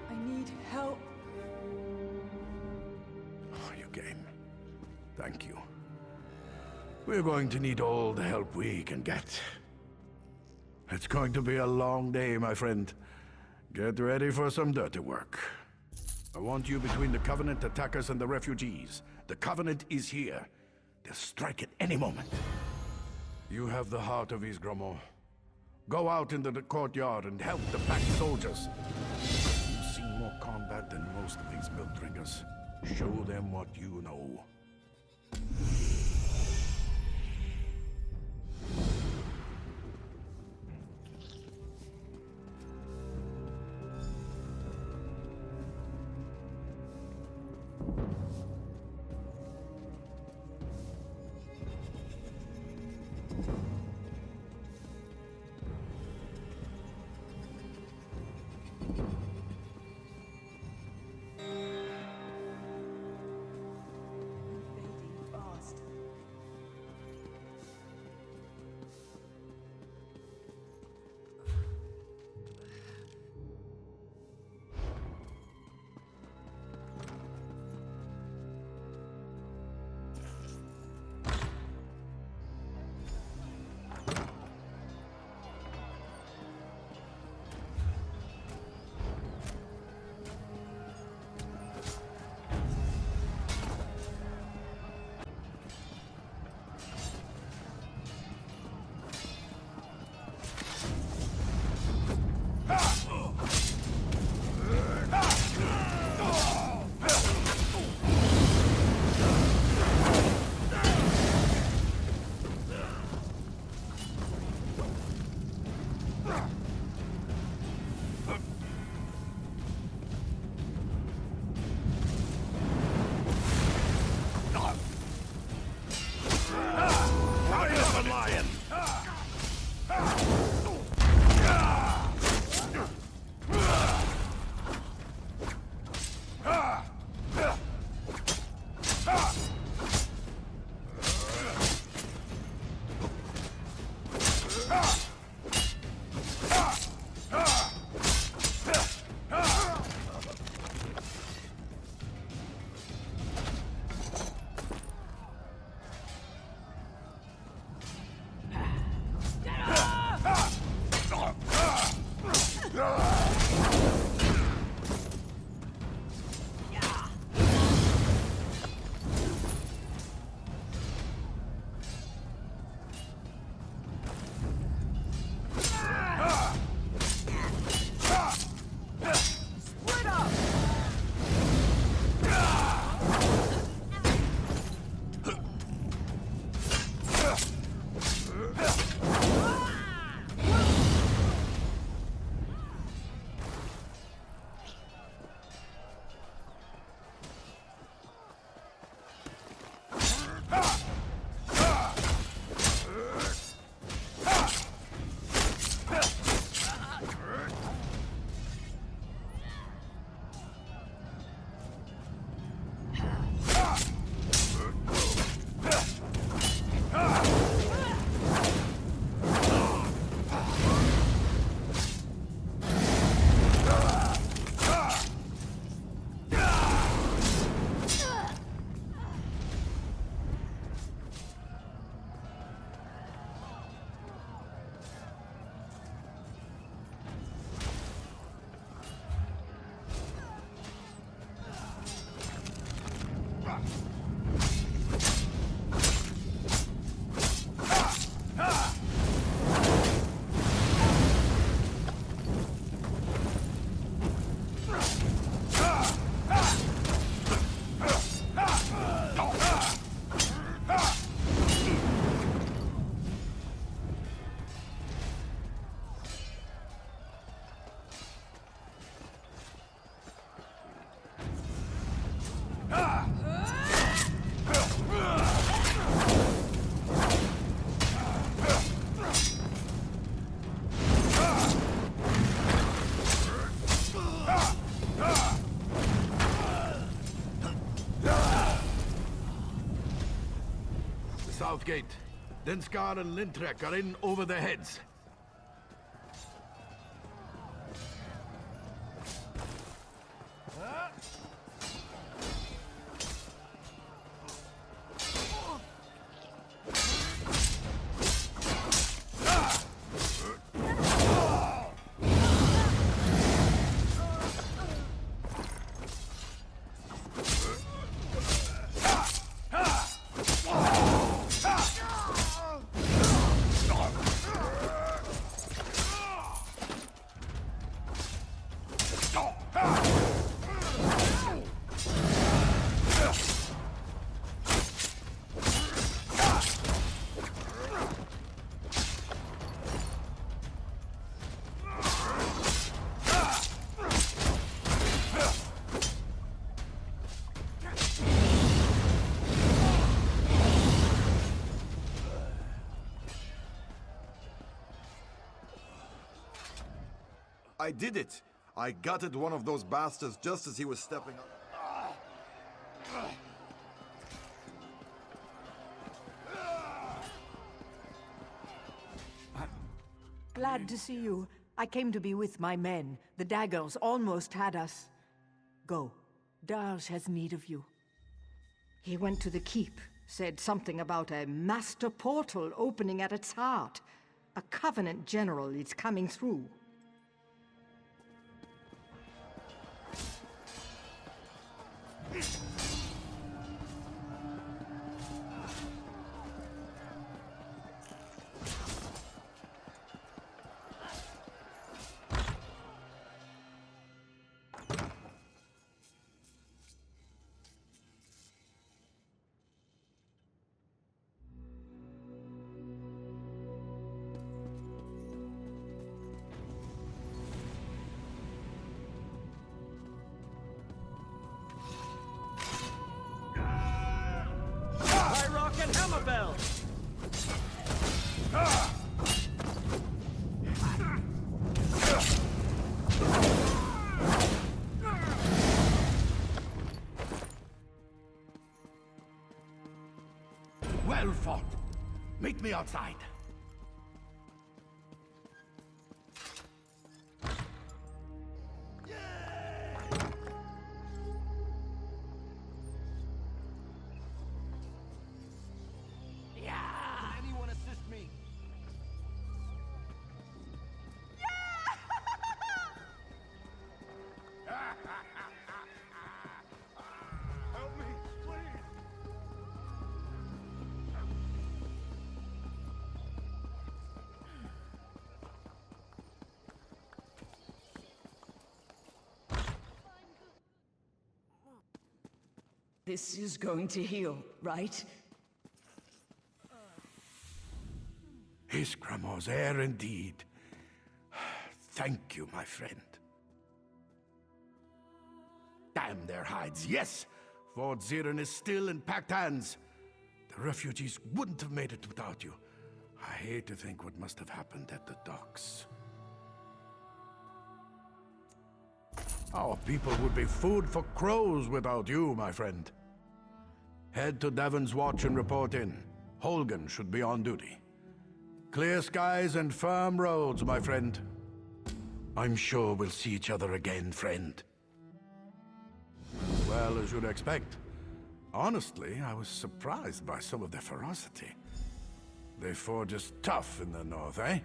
I need help. Oh, you game. Thank you. We're going to need all the help we can get. It's going to be a long day, my friend. Get ready for some dirty work. I want you between the Covenant attackers and the refugees. The Covenant is here. They'll strike at any moment. You have the heart of Ysgramor. Go out into the courtyard and help the packed soldiers. You've seen more combat than most of these milk drinkers. Show them what you know. Invading fast. Southgate. Denskar and Lintrek are in over their heads. I did it! I gutted one of those bastards just as he was stepping up. Glad to see you. I came to be with my men. The daggers almost had us. Go. Darge has need of you. He went to the keep, said something about a master portal opening at its heart. A Covenant general is coming through. And Hammerbell! Well fought. Meet me outside. This is going to heal, right? Iskramo's heir indeed. Thank you, my friend. Damn their hides, yes! Fort Zirin is still in packed hands. The refugees wouldn't have made it without you. I hate to think what must have happened at the docks. Our people would be food for crows without you, my friend. Head to Devon's watch and report in. Holgan should be on duty. Clear skies and firm roads, my friend. I'm sure we'll see each other again, friend. Well, as you'd expect. Honestly, I was surprised by some of their ferocity. They forge us tough in the north, eh?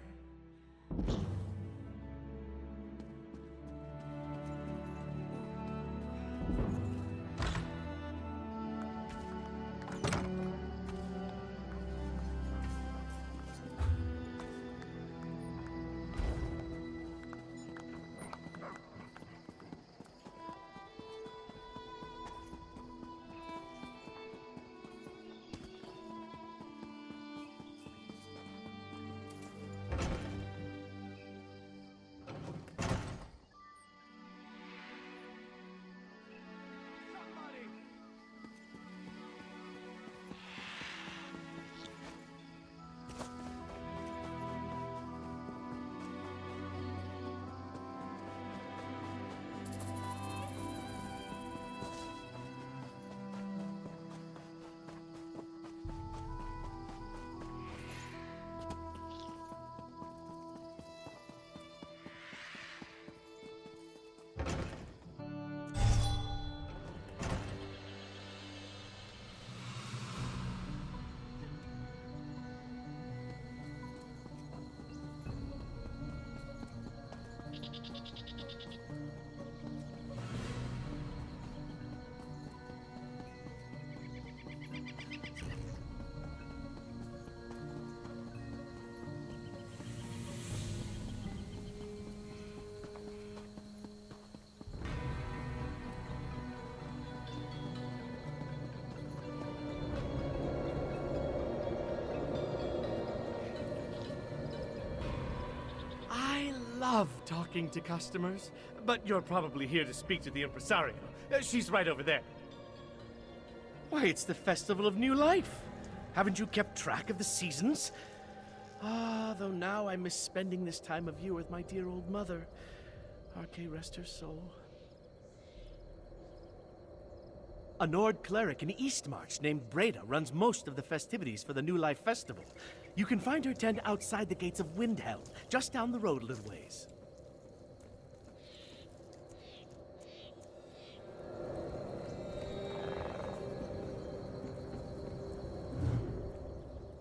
Love talking to customers, but you're probably here to speak to the impresario. She's right over there. Why, it's the Festival of New Life. Haven't you kept track of the seasons? Ah, though now I miss spending this time of year with my dear old mother. Arche, rest her soul. A Nord cleric in Eastmarch named Breda runs most of the festivities for the New Life Festival. You can find her tent outside the gates of Windhelm, just down the road a little ways.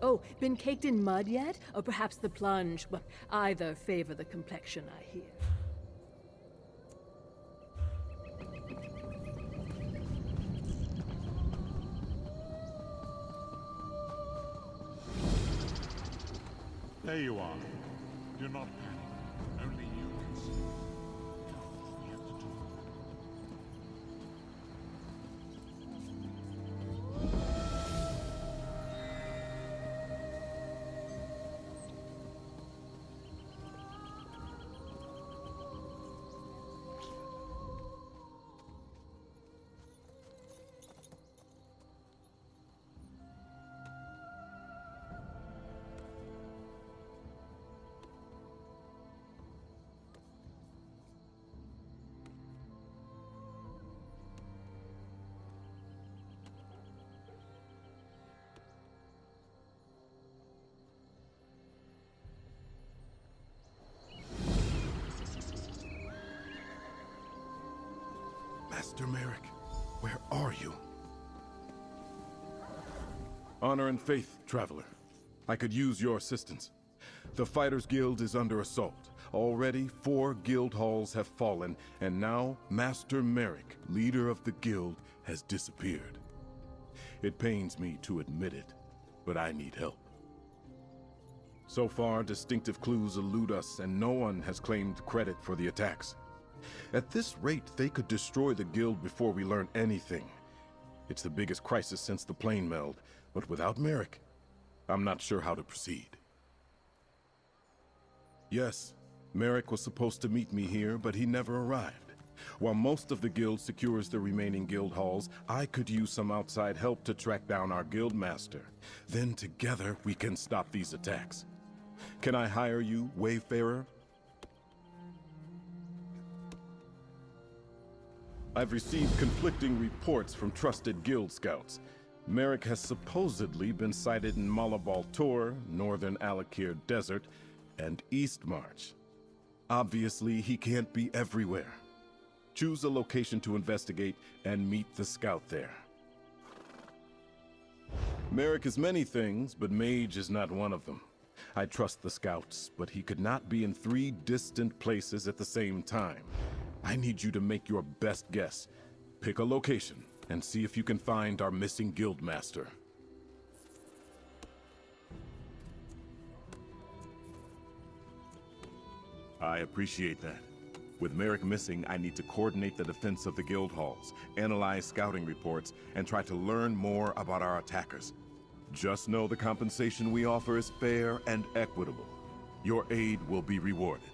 Oh, been caked in mud yet? Or perhaps the plunge? Well, either favor the complexion, I hear. There you are. Do not panic. Only you can see. Now, we have to do. Master Merrick, where are you? Honor and faith, traveler. I could use your assistance. The Fighters Guild is under assault. Already 4 guild halls have fallen, and now Master Merrick, leader of the guild, has disappeared. It pains me to admit it, but I need help. So far, distinctive clues elude us, and no one has claimed credit for the attacks. At this rate, they could destroy the guild before we learn anything. It's the biggest crisis since the plane meld, but without Merrick, I'm not sure how to proceed. Yes, Merrick was supposed to meet me here, but he never arrived. While most of the guild secures the remaining guild halls, I could use some outside help to track down our guild master. Then together, we can stop these attacks. Can I hire you, Wayfarer? I've received conflicting reports from trusted guild scouts. Merrick has supposedly been sighted in Malabal Tor, northern Alakir Desert, and Eastmarch. Obviously, he can't be everywhere. Choose a location to investigate and meet the scout there. Merrick is many things, but mage is not one of them. I trust the scouts, but he could not be in 3 distant places at the same time. I need you to make your best guess. Pick a location and see if you can find our missing guild master. I appreciate that. With Merrick missing, I need to coordinate the defense of the guild halls, analyze scouting reports, and try to learn more about our attackers. Just know the compensation we offer is fair and equitable. Your aid will be rewarded.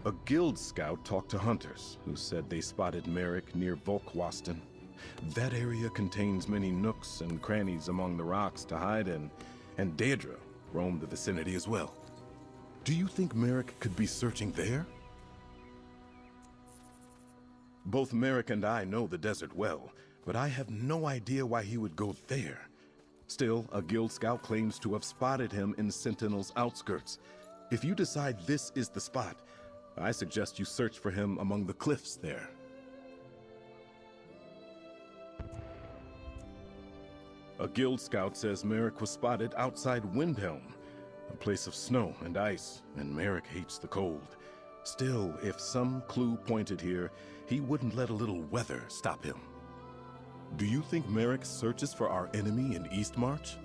A guild scout talked to hunters, who said they spotted Merrick near Volkwaston. That area contains many nooks and crannies among the rocks to hide in, and Deirdre roamed the vicinity as well. Do you think Merrick could be searching there? Both Merrick and I know the desert well, but I have no idea why he would go there. Still, a guild scout claims to have spotted him in Sentinel's outskirts. If you decide this is the spot, I suggest you search for him among the cliffs there. A guild scout says Merrick was spotted outside Windhelm, a place of snow and ice, and Merrick hates the cold. Still, if some clue pointed here, he wouldn't let a little weather stop him. Do you think Merrick searches for our enemy in Eastmarch?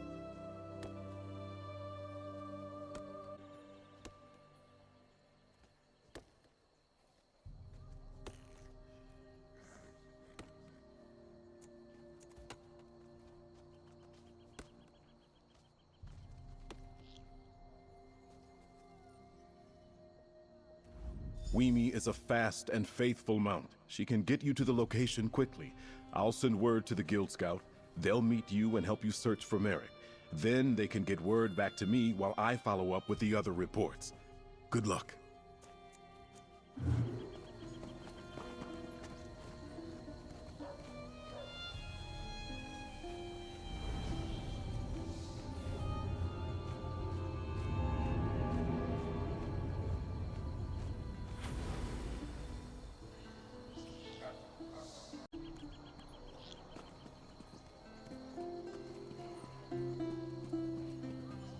Weemy is a fast and faithful mount. She can get you to the location quickly. I'll send word to the Guild Scout. They'll meet you and help you search for Merrick. Then they can get word back to me while I follow up with the other reports. Good luck.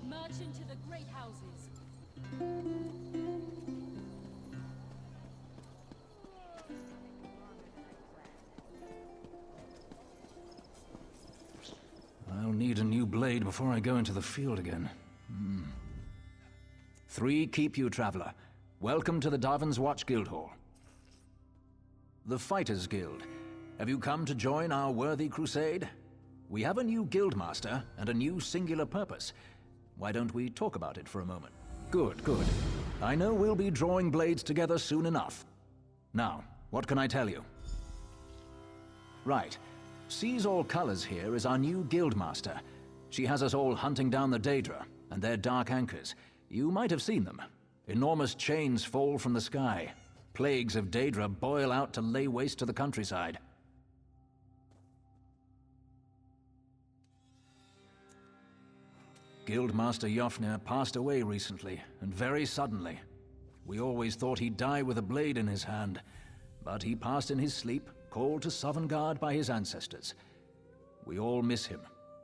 March into the great houses. I'll need a new blade before I go into the field again. 3 keep you, traveler. Welcome to the Darvin's Watch Guildhall. The Fighters Guild. Have you come to join our worthy crusade? We have a new guildmaster and a new singular purpose. Why don't we talk about it for a moment? Good, good. I know we'll be drawing blades together soon enough. Now, what can I tell you? Right. Sees All Colors here is our new guildmaster. She has us all hunting down the Daedra and their dark anchors. You might have seen them. Enormous chains fall from the sky. Plagues of Daedra boil out to lay waste to the countryside. Guildmaster Jofnir passed away recently, and very suddenly. We always thought he'd die with a blade in his hand, but he passed in his sleep, called to Sovngarde by his ancestors. We all miss him,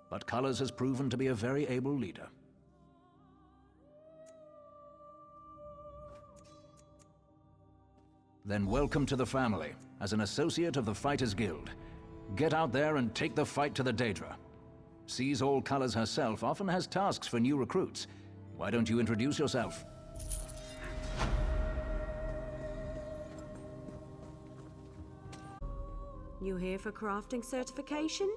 but Colors has proven to be a very able leader. Then welcome to the family, as an associate of the Fighters Guild. Get out there and take the fight to the Daedra. Sees All Colors herself often has tasks for new recruits. Why don't you introduce yourself? You here for crafting certification?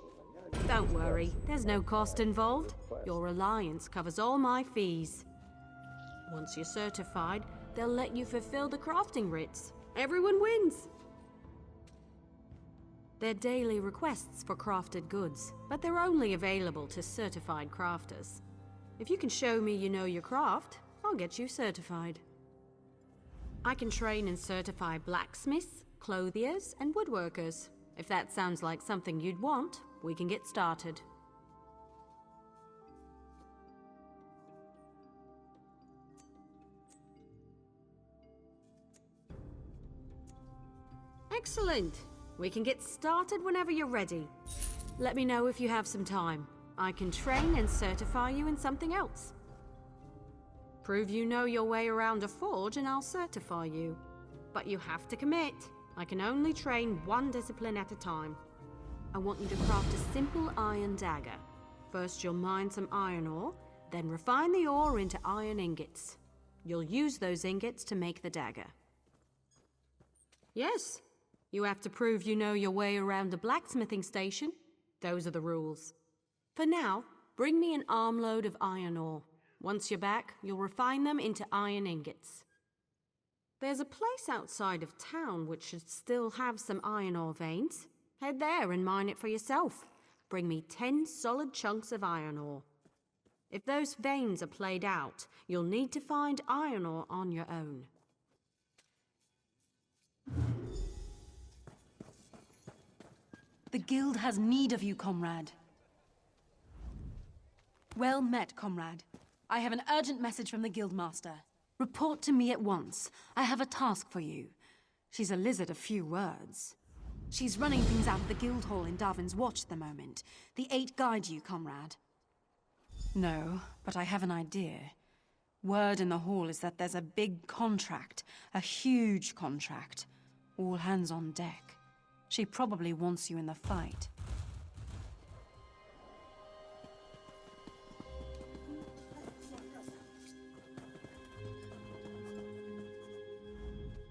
Don't worry, there's no cost involved. Your alliance covers all my fees. Once you're certified, they'll let you fulfill the crafting writs. Everyone wins! They're daily requests for crafted goods, but they're only available to certified crafters. If you can show me you know your craft, I'll get you certified. I can train and certify blacksmiths, clothiers, and woodworkers. If that sounds like something you'd want, we can get started. Excellent! We can get started whenever you're ready. Let me know if you have some time. I can train and certify you in something else. Prove you know your way around a forge and I'll certify you. But you have to commit. I can only train one discipline at a time. I want you to craft a simple iron dagger. First you'll mine some iron ore, then refine the ore into iron ingots. You'll use those ingots to make the dagger. Yes. You have to prove you know your way around a blacksmithing station. Those are the rules. For now, bring me an armload of iron ore. Once you're back, you'll refine them into iron ingots. There's a place outside of town which should still have some iron ore veins. Head there and mine it for yourself. Bring me 10 solid chunks of iron ore. If those veins are played out, you'll need to find iron ore on your own. The guild has need of you, comrade. Well met, comrade. I have an urgent message from the guildmaster. Report to me at once. I have a task for you. She's a lizard of few words. She's running things out of the guild hall in Darvin's Watch at the moment. The 8 guide you, comrade. No, but I have an idea. Word in the hall is that there's a big contract. A huge contract. All hands on deck. She probably wants you in the fight.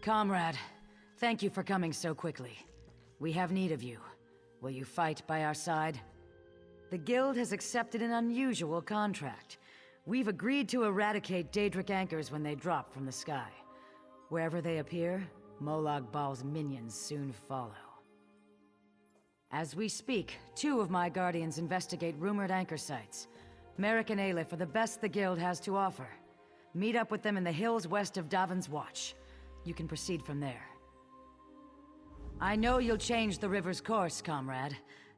Comrade, thank you for coming so quickly. We have need of you. Will you fight by our side? The Guild has accepted an unusual contract. We've agreed to eradicate Daedric anchors when they drop from the sky. Wherever they appear, Molag Bal's minions soon follow. As we speak, 2 of my guardians investigate rumored anchor sites. Merrick and Aleph are the best the Guild has to offer. Meet up with them in the hills west of Davon's Watch. You can proceed from there. I know you'll change the river's course, comrade.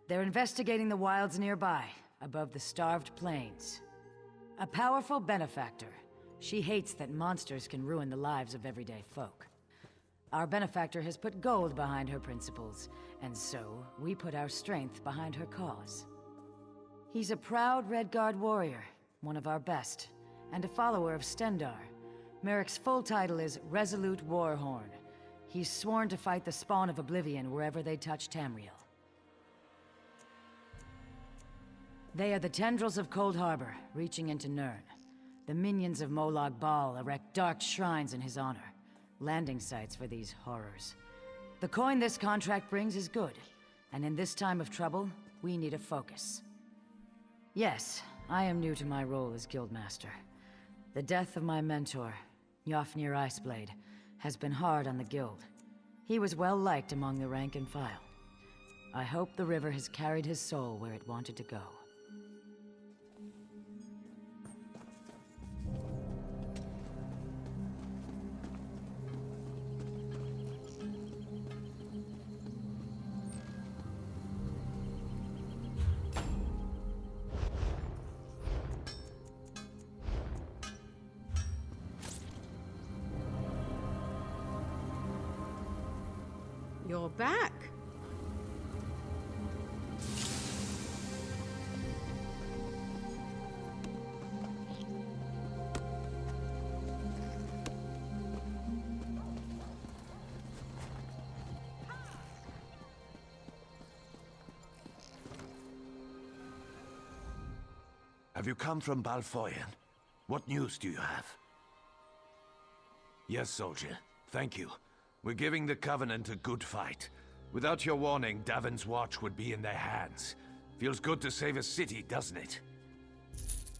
They're investigating the wilds nearby, above the starved plains. A powerful benefactor. She hates that monsters can ruin the lives of everyday folk. Our benefactor has put gold behind her principles, and so we put our strength behind her cause. He's a proud Redguard warrior, one of our best, and a follower of Stendarr. Merrick's full title is Resolute Warhorn. He's sworn to fight the spawn of Oblivion wherever they touch Tamriel. They are the tendrils of Cold Harbor, reaching into Nirn. The minions of Molag Bal erect dark shrines in his honor, landing sites for these horrors. The coin this contract brings is good, and in this time of trouble, we need a focus. Yes, I am new to my role as Guildmaster. The death of my mentor, Yofnir Iceblade, has been hard on the Guild. He was well liked among the rank and file. I hope the river has carried his soul where it wanted to go. You're back. Have you come from Balfoyen? What news do you have? Yes, soldier. Thank you. We're giving the Covenant a good fight. Without your warning, Davon's Watch would be in their hands. Feels good to save a city, doesn't it?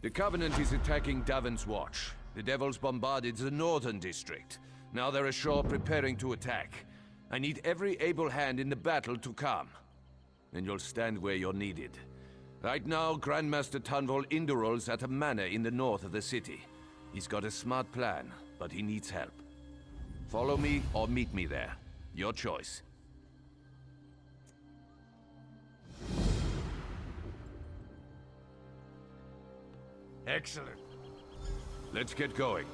The Covenant is attacking Davon's Watch. The Devils bombarded the northern district. Now they're ashore preparing to attack. I need every able hand in the battle to come. And you'll stand where you're needed. Right now, Grandmaster Tunvol Indural's at a manor in the north of the city. He's got a smart plan, but he needs help. Follow me or meet me there. Your choice. Excellent. Let's get going.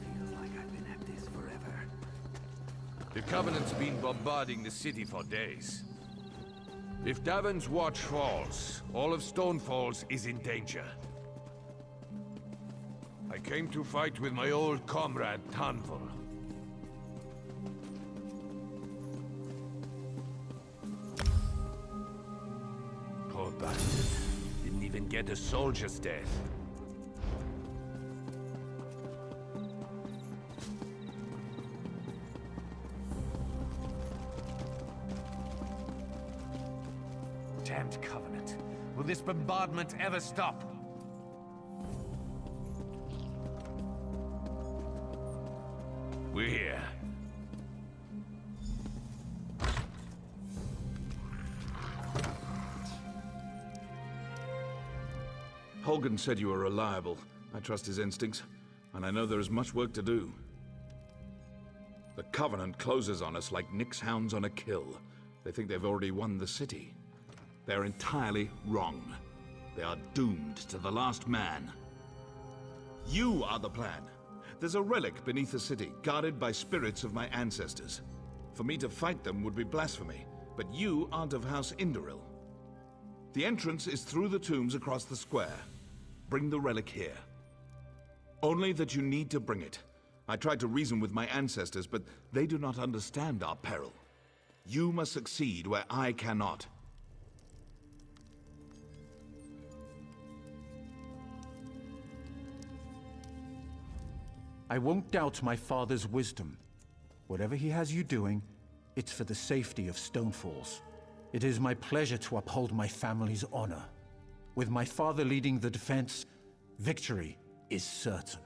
Feels like I've been at this forever. The Covenant's been bombarding the city for days. If Davon's Watch falls, all of Stonefalls is in danger. I came to fight with my old comrade, Tunvol. Poor bastard. Didn't even get a soldier's death. Damned Covenant. Will this bombardment ever stop? We're here. Holgen said you were reliable. I trust his instincts, and I know there is much work to do. The Covenant closes on us like Nick's hounds on a kill. They think they've already won the city. They're entirely wrong. They are doomed to the last man. You are the plan. There's a relic beneath the city, guarded by spirits of my ancestors. For me to fight them would be blasphemy, but you aren't of House Induril. The entrance is through the tombs across the square. Bring the relic here. Only that you need to bring it. I tried to reason with my ancestors, but they do not understand our peril. You must succeed where I cannot. I won't doubt my father's wisdom. Whatever he has you doing, it's for the safety of Stonefalls. It is my pleasure to uphold my family's honor. With my father leading the defense, victory is certain.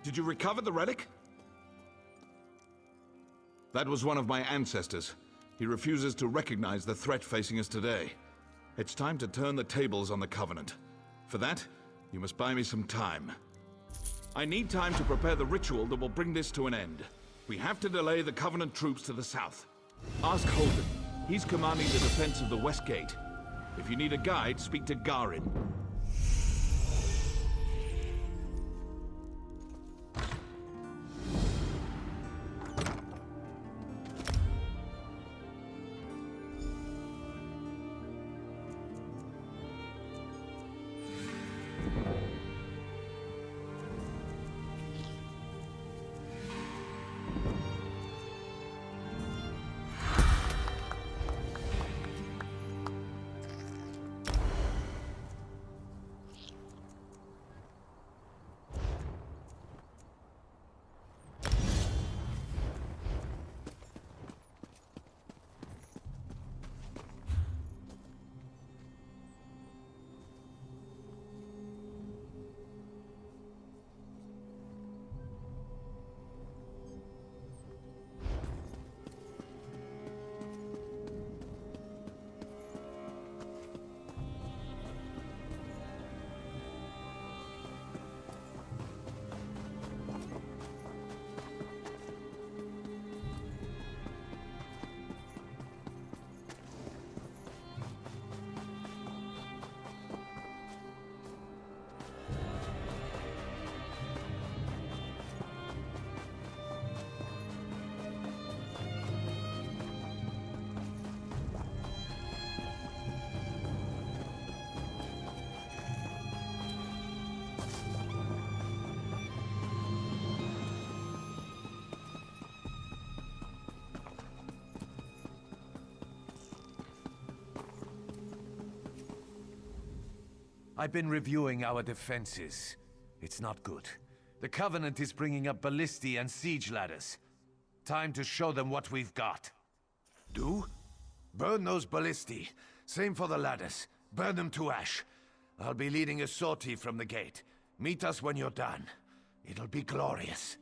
Did you recover the relic? That was one of my ancestors. He refuses to recognize the threat facing us today. It's time to turn the tables on the Covenant. For that, you must buy me some time. I need time to prepare the ritual that will bring this to an end. We have to delay the Covenant troops to the south. Ask Holden. He's commanding the defense of the West Gate. If you need a guide, speak to Garin. I've been reviewing our defenses. It's not good. The Covenant is bringing up ballistae and siege ladders. Time to show them what we've got. Do? Burn those ballistae. Same for the ladders. Burn them to ash. I'll be leading a sortie from the gate. Meet us when you're done. It'll be glorious.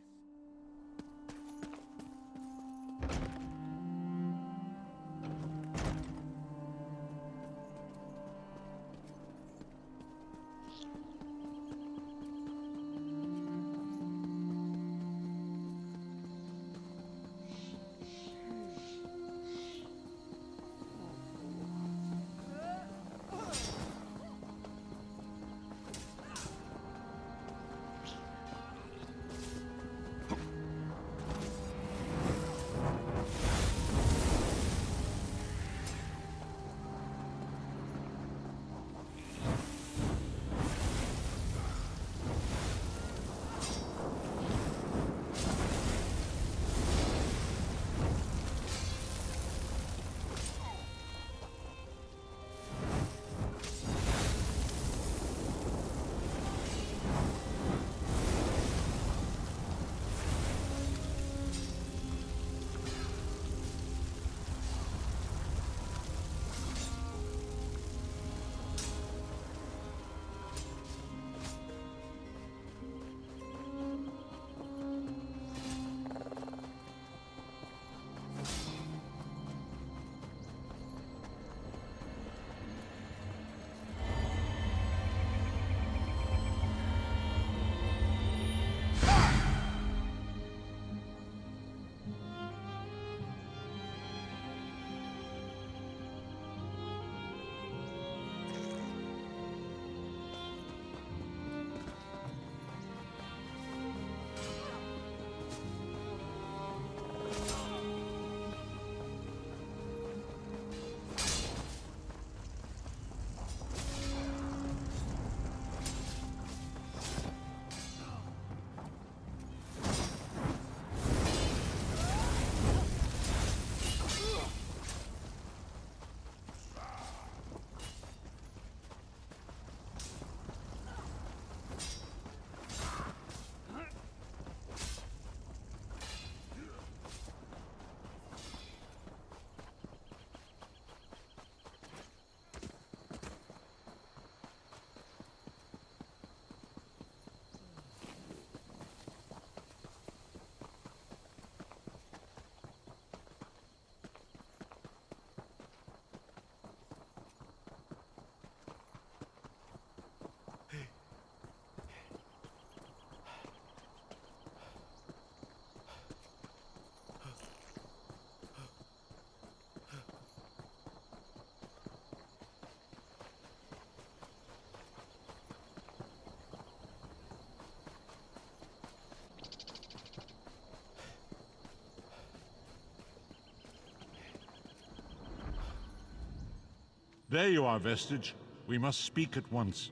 There you are, Vestige. We must speak at once.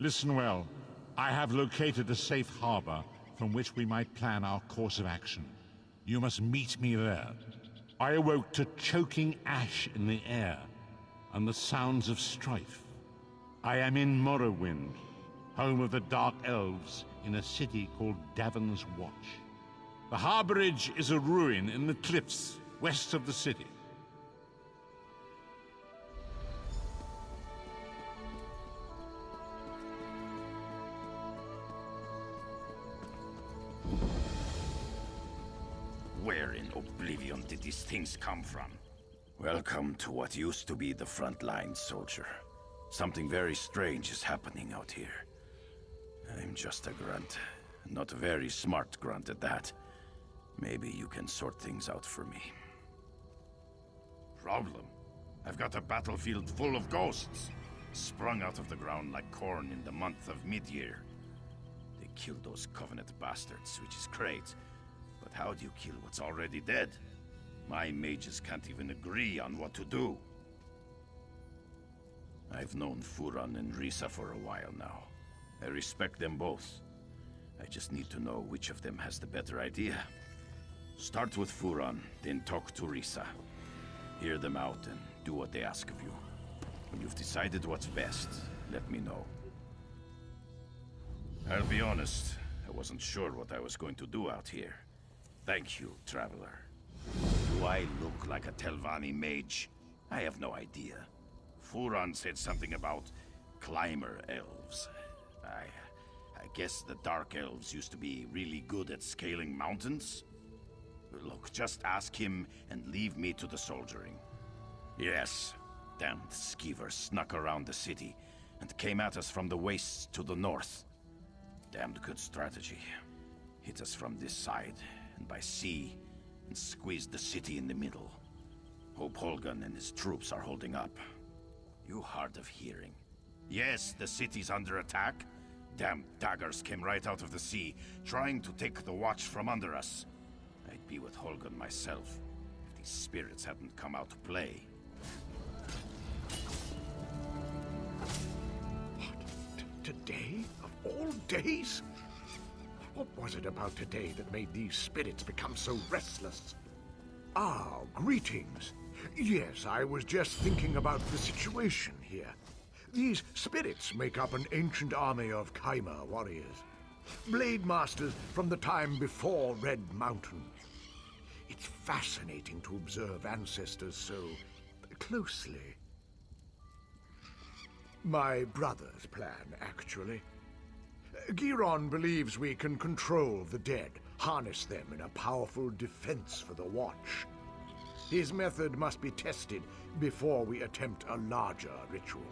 Listen well. I have located a safe harbor from which we might plan our course of action. You must meet me there. I awoke to choking ash in the air and the sounds of strife. I am in Morrowind, home of the Dark Elves, in a city called Davon's Watch. The harborage is a ruin in the cliffs west of the city. Where in oblivion did these things come from? Welcome to what used to be the front line, soldier. Something very strange is happening out here. I'm just a grunt. Not a very smart grunt at that. Maybe you can sort things out for me. Problem? I've got a battlefield full of ghosts, sprung out of the ground like corn in the month of mid-year. They killed those Covenant bastards, which is great. But how do you kill what's already dead? My mages can't even agree on what to do. I've known Furan and Risa for a while now. I respect them both. I just need to know which of them has the better idea. Start with Furan, then talk to Risa. Hear them out and do what they ask of you. When you've decided what's best, let me know. I'll be honest, I wasn't sure what I was going to do out here. Thank you, Traveler. Do I look like a Telvanni mage? I have no idea. Furan said something about climber elves. I guess the Dark Elves used to be really good at scaling mountains? Look, just ask him and leave me to the soldiering. Yes, damned skeevers snuck around the city and came at us from the wastes to the north. Damned good strategy. Hit us from this side and by sea and squeezed the city in the middle. Hope Holgan and his troops are holding up. You hard of hearing. Yes, the city's under attack. Damn daggers came right out of the sea, trying to take the watch from under us. I'd be with Holgan myself, if these spirits hadn't come out to play. What? Today? Of all days? What was it about today that made these spirits become so restless? Ah, greetings. Yes, I was just thinking about the situation here. These spirits make up an ancient army of Kaima warriors. Blade masters from the time before Red Mountain. It's fascinating to observe ancestors so closely. My brother's plan, actually. Giron believes we can control the dead, harness them in a powerful defense for the Watch. His method must be tested before we attempt a larger ritual.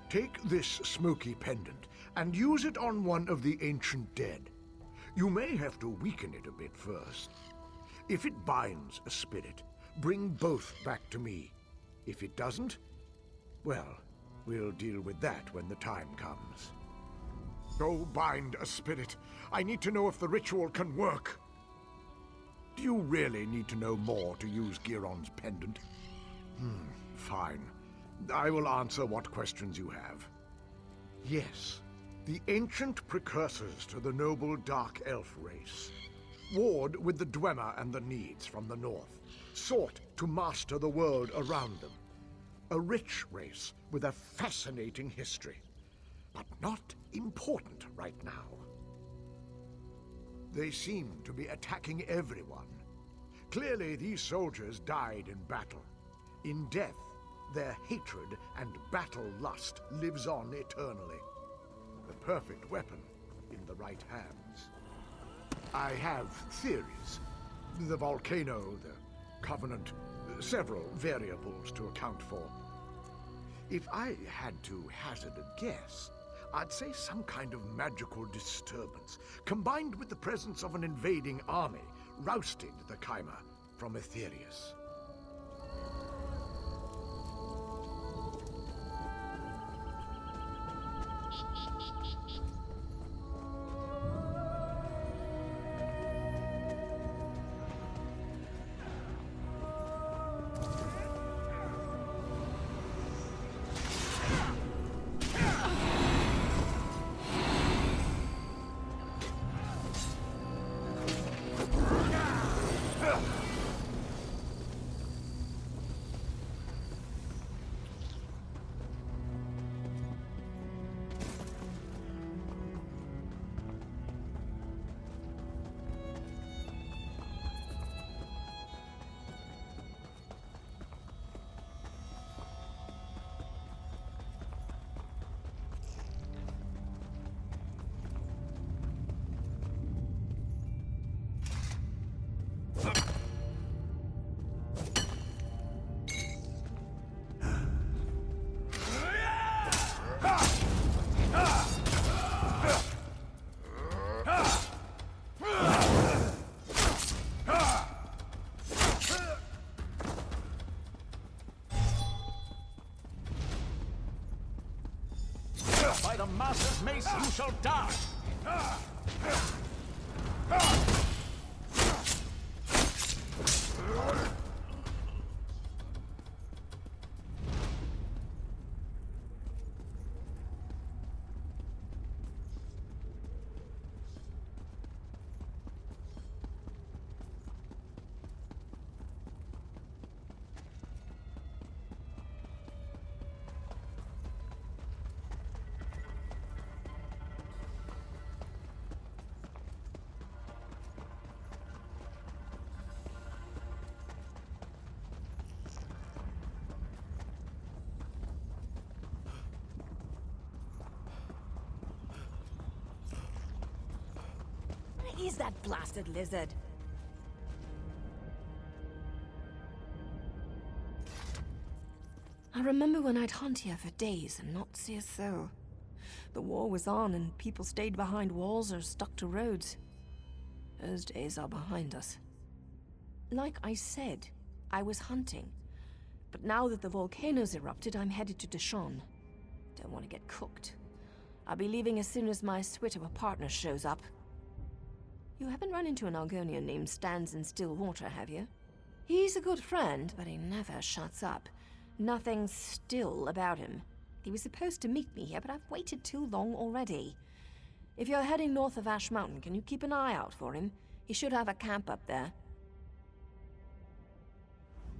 Take this smoky pendant and use it on one of the ancient dead. You may have to weaken it a bit first. If it binds a spirit, bring both back to me. If it doesn't, well, we'll deal with that when the time comes. Go bind a spirit. I need to know if the ritual can work. Do you really need to know more to use Giron's pendant? Fine. I will answer what questions you have. Yes, the ancient precursors to the noble Dark Elf race. Warred with the Dwemer and the Needs from the north, sought to master the world around them. A rich race with a fascinating history, but not important right now. They seem to be attacking everyone. Clearly, these soldiers died in battle. In death, their hatred and battle lust lives on eternally. The perfect weapon in the right hands. I have theories. The volcano, the Covenant, several variables to account for. If I had to hazard a guess, I'd say some kind of magical disturbance, combined with the presence of an invading army, rousted the Kaima from Aetherius. By the Master's mace you shall die! He's that blasted lizard. I remember when I'd hunt here for days and not see a soul. The war was on and people stayed behind walls or stuck to roads. Those days are behind us. Like I said, I was hunting. But now that the volcano's erupted, I'm headed to Deshawn. Don't want to get cooked. I'll be leaving as soon as my suite of a partner shows up. You haven't run into an Argonian named Stands in Stillwater, have you? He's a good friend, but he never shuts up. Nothing still about him. He was supposed to meet me here, but I've waited too long already. If you're heading north of Ash Mountain, can you keep an eye out for him? He should have a camp up there.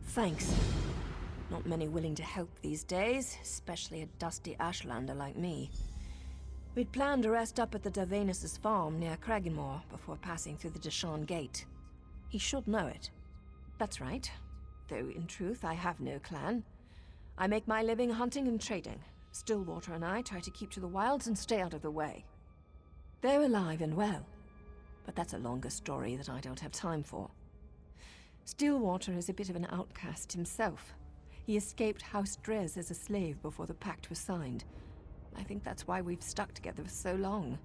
Thanks. Not many willing to help these days, especially a dusty Ashlander like me. We'd planned to rest up at the Davanus' farm near Cragganmore before passing through the Deshawn Gate. He should know it. That's right. Though, in truth, I have no clan. I make my living hunting and trading. Stillwater and I try to keep to the wilds and stay out of the way. They're alive and well, but that's a longer story that I don't have time for. Stillwater is a bit of an outcast himself. He escaped House Drez as a slave before the pact was signed. I think that's why we've stuck together for so long.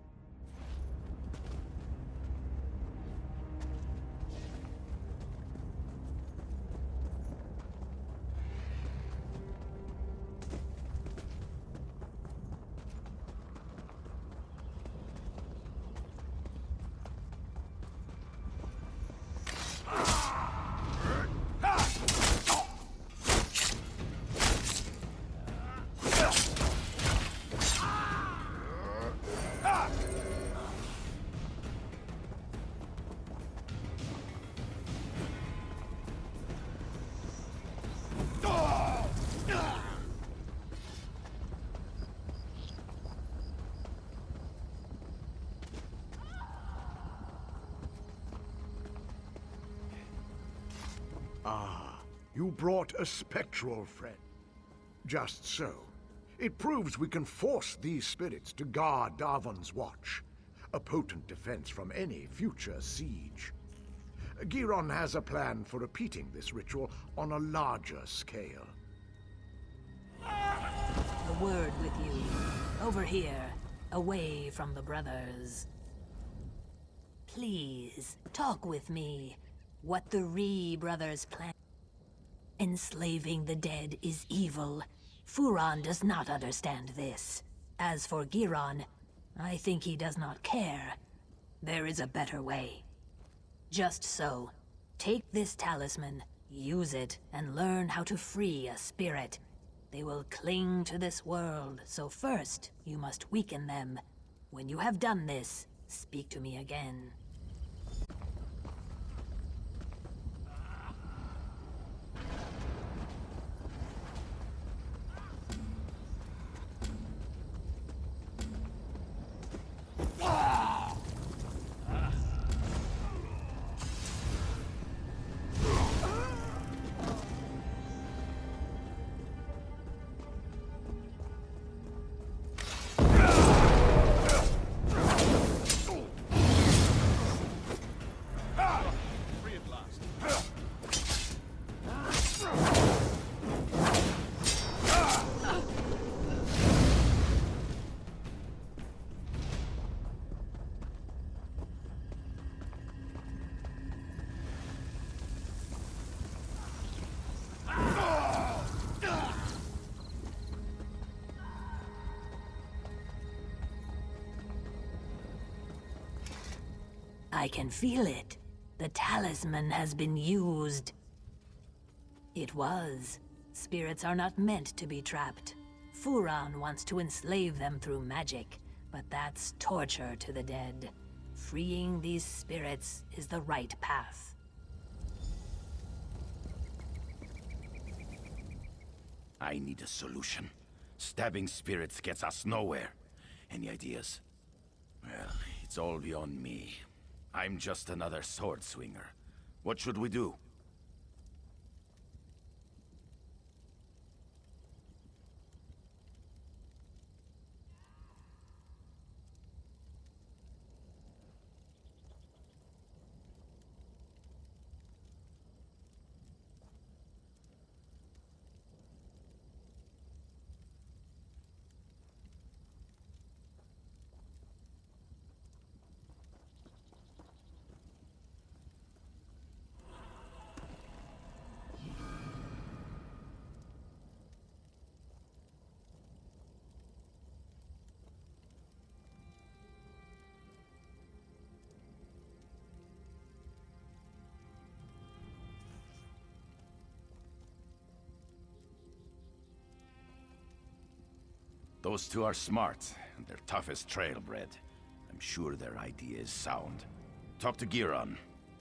Ah, you brought a spectral friend. Just so. It proves we can force these spirits to guard Darvan's watch, a potent defense from any future siege. Giron has a plan for repeating this ritual on a larger scale. A word with you. Over here, away from the brothers. Please, talk with me. What the Ree brothers plan. Enslaving the dead is evil. Furon does not understand this. As for Giron, I think he does not care. There is a better way. Just so, take this talisman, use it, and learn how to free a spirit. They will cling to this world, so first, you must weaken them. When you have done this, speak to me again. I can feel it. The talisman has been used. It was. Spirits are not meant to be trapped. Furon wants to enslave them through magic, but that's torture to the dead. Freeing these spirits is the right path. I need a solution. Stabbing spirits gets us nowhere. Any ideas? Well, it's all beyond me. I'm just another sword swinger. What should we do? Those two are smart, and they're tough as trailbred. I'm sure their idea is sound. Talk to Giron.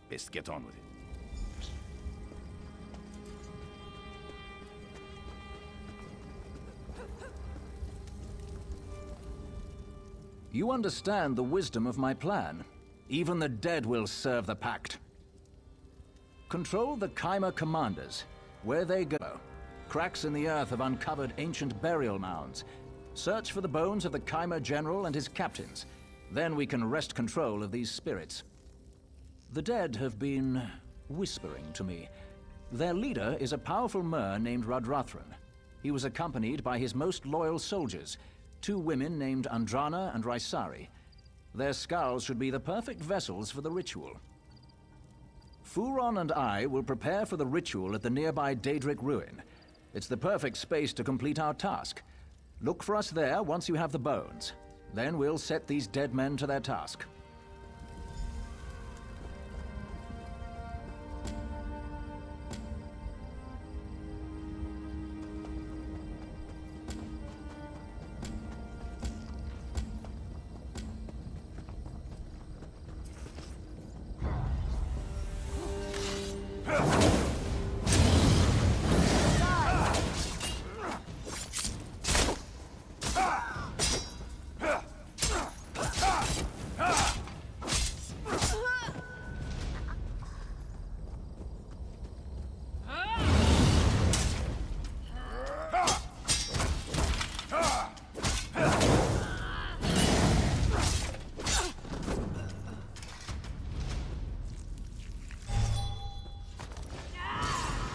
Best get on with it. You understand the wisdom of my plan. Even the dead will serve the pact. Control the Chimera commanders. Where they go. Cracks in the earth have uncovered ancient burial mounds. Search for the bones of the Chimera general and his captains. Then we can wrest control of these spirits. The dead have been whispering to me. Their leader is a powerful Mer named Radrathran. He was accompanied by his most loyal soldiers, 2 women named Andrana and Rysari. Their skulls should be the perfect vessels for the ritual. Furon and I will prepare for the ritual at the nearby Daedric ruin. It's the perfect space to complete our task. Look for us there once you have the bones. Then we'll set these dead men to their task.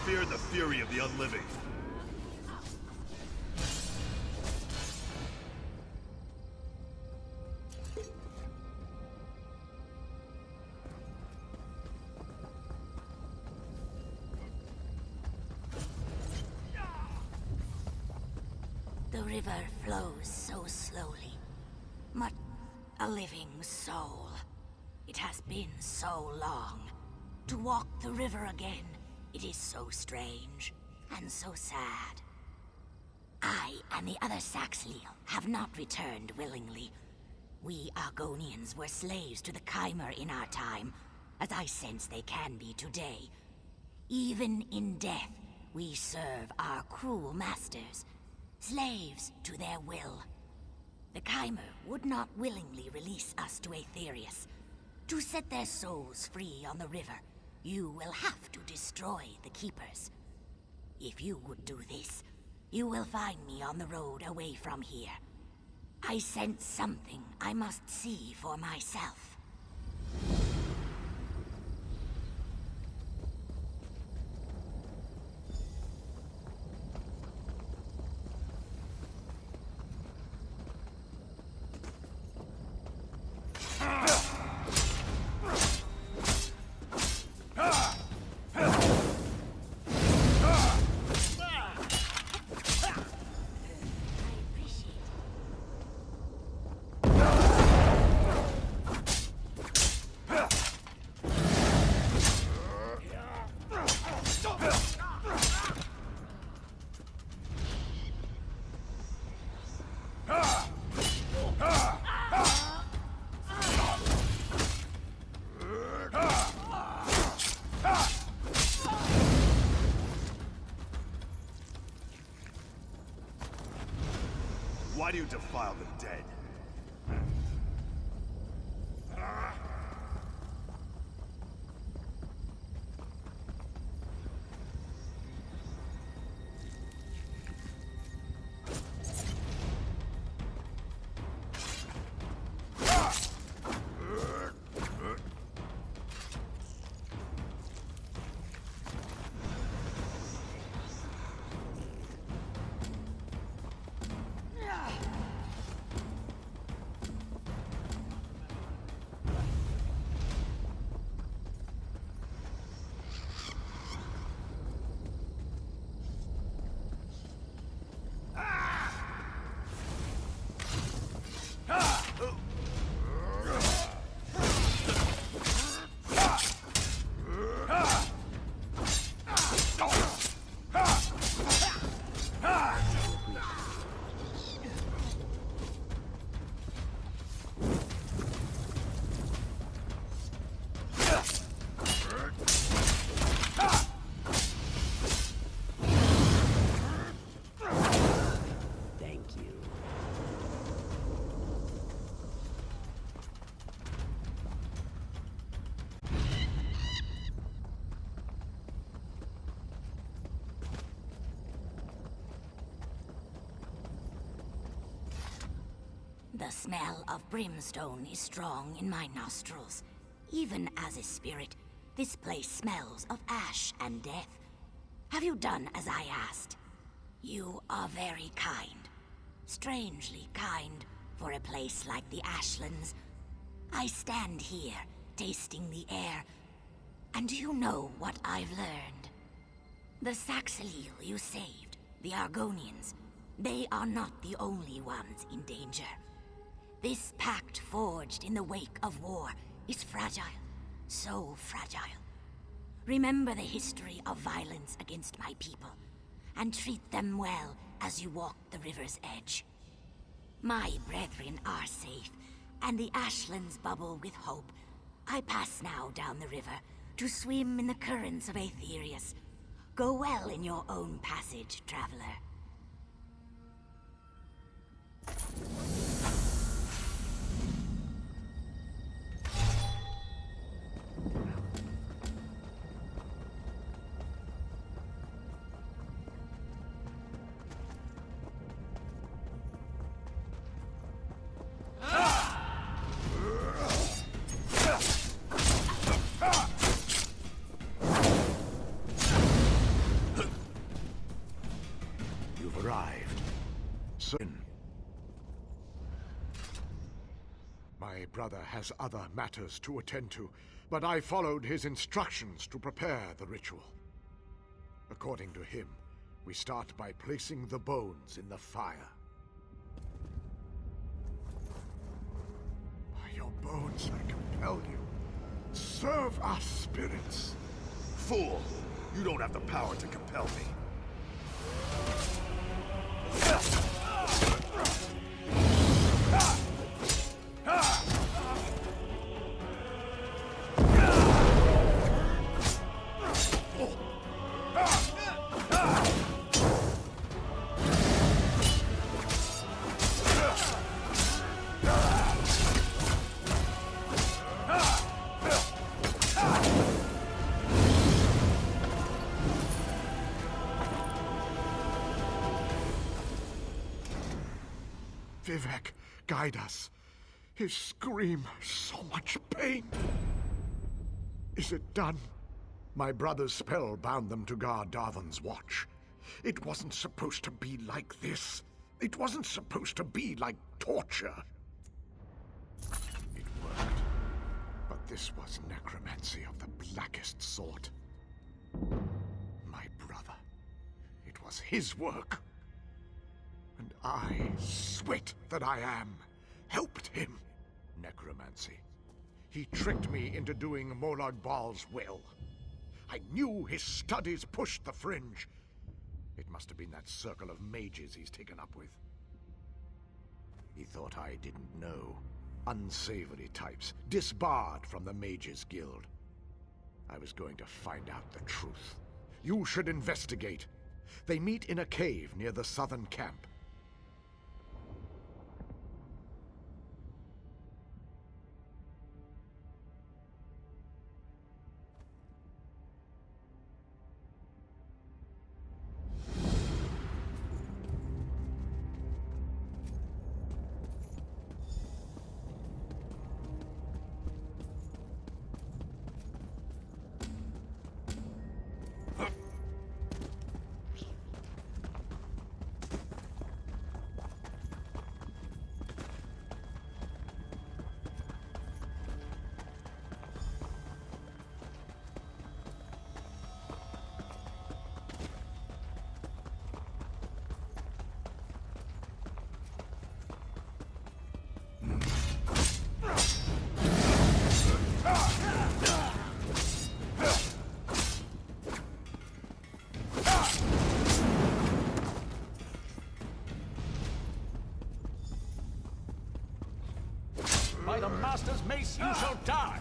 Fear the fury of the unliving. The river flows so slowly. Much a living soul. It has been so long. To walk the river again, it is so strange and so sad. I and the other Saxhleel have not returned willingly. We Argonians were slaves to the Chimera in our time, as I sense they can be today. Even in death, we serve our cruel masters, slaves to their will. The Chimera would not willingly release us to Aetherius. To set their souls free on the river, you will have to destroy the Keepers. If you would do this, you will find me on the road away from here. I sense something I must see for myself. Why do you defile the dead? The smell of brimstone is strong in my nostrils. Even as a spirit, this place smells of ash and death. Have you done as I asked? You are very kind. Strangely kind for a place like the Ashlands. I stand here, tasting the air, and do you know what I've learned? The Saxilil you saved, the Argonians, they are not the only ones in danger. This pact forged in the wake of war is fragile. So fragile. Remember the history of violence against my people, and treat them well as you walk the river's edge. My brethren are safe, and the Ashlands bubble with hope. I pass now down the river to swim in the currents of Aetherius. Go well in your own passage, traveler. You've arrived. My brother has other matters to attend to, but I followed his instructions to prepare the ritual. According to him, we start by placing the bones in the fire. By your bones, I compel you. Serve us, spirits! Fool! You don't have the power to compel me. Vivek, guide us. His scream, so much pain. Is it done? My brother's spell bound them to guard Darthan's watch. It wasn't supposed to be like this. It wasn't supposed to be like torture. It worked. But this was necromancy of the blackest sort. My brother. It was his work. And I, swit that I am, helped him. Necromancy. He tricked me into doing Molag Bal's will. I knew his studies pushed the fringe. It must have been that circle of mages he's taken up with. He thought I didn't know. Unsavory types, disbarred from the Mages Guild. I was going to find out the truth. You should investigate. They meet in a cave near the southern camp. Guildmaster's mace, you shall die!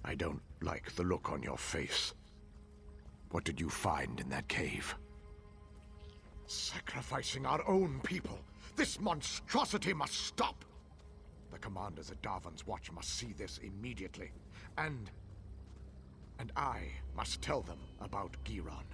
I don't like the look on your face. What did you find in that cave? Sacrificing our own people! This monstrosity must stop! The commanders at Darvan's Watch must see this immediately. And I must tell them about Giron.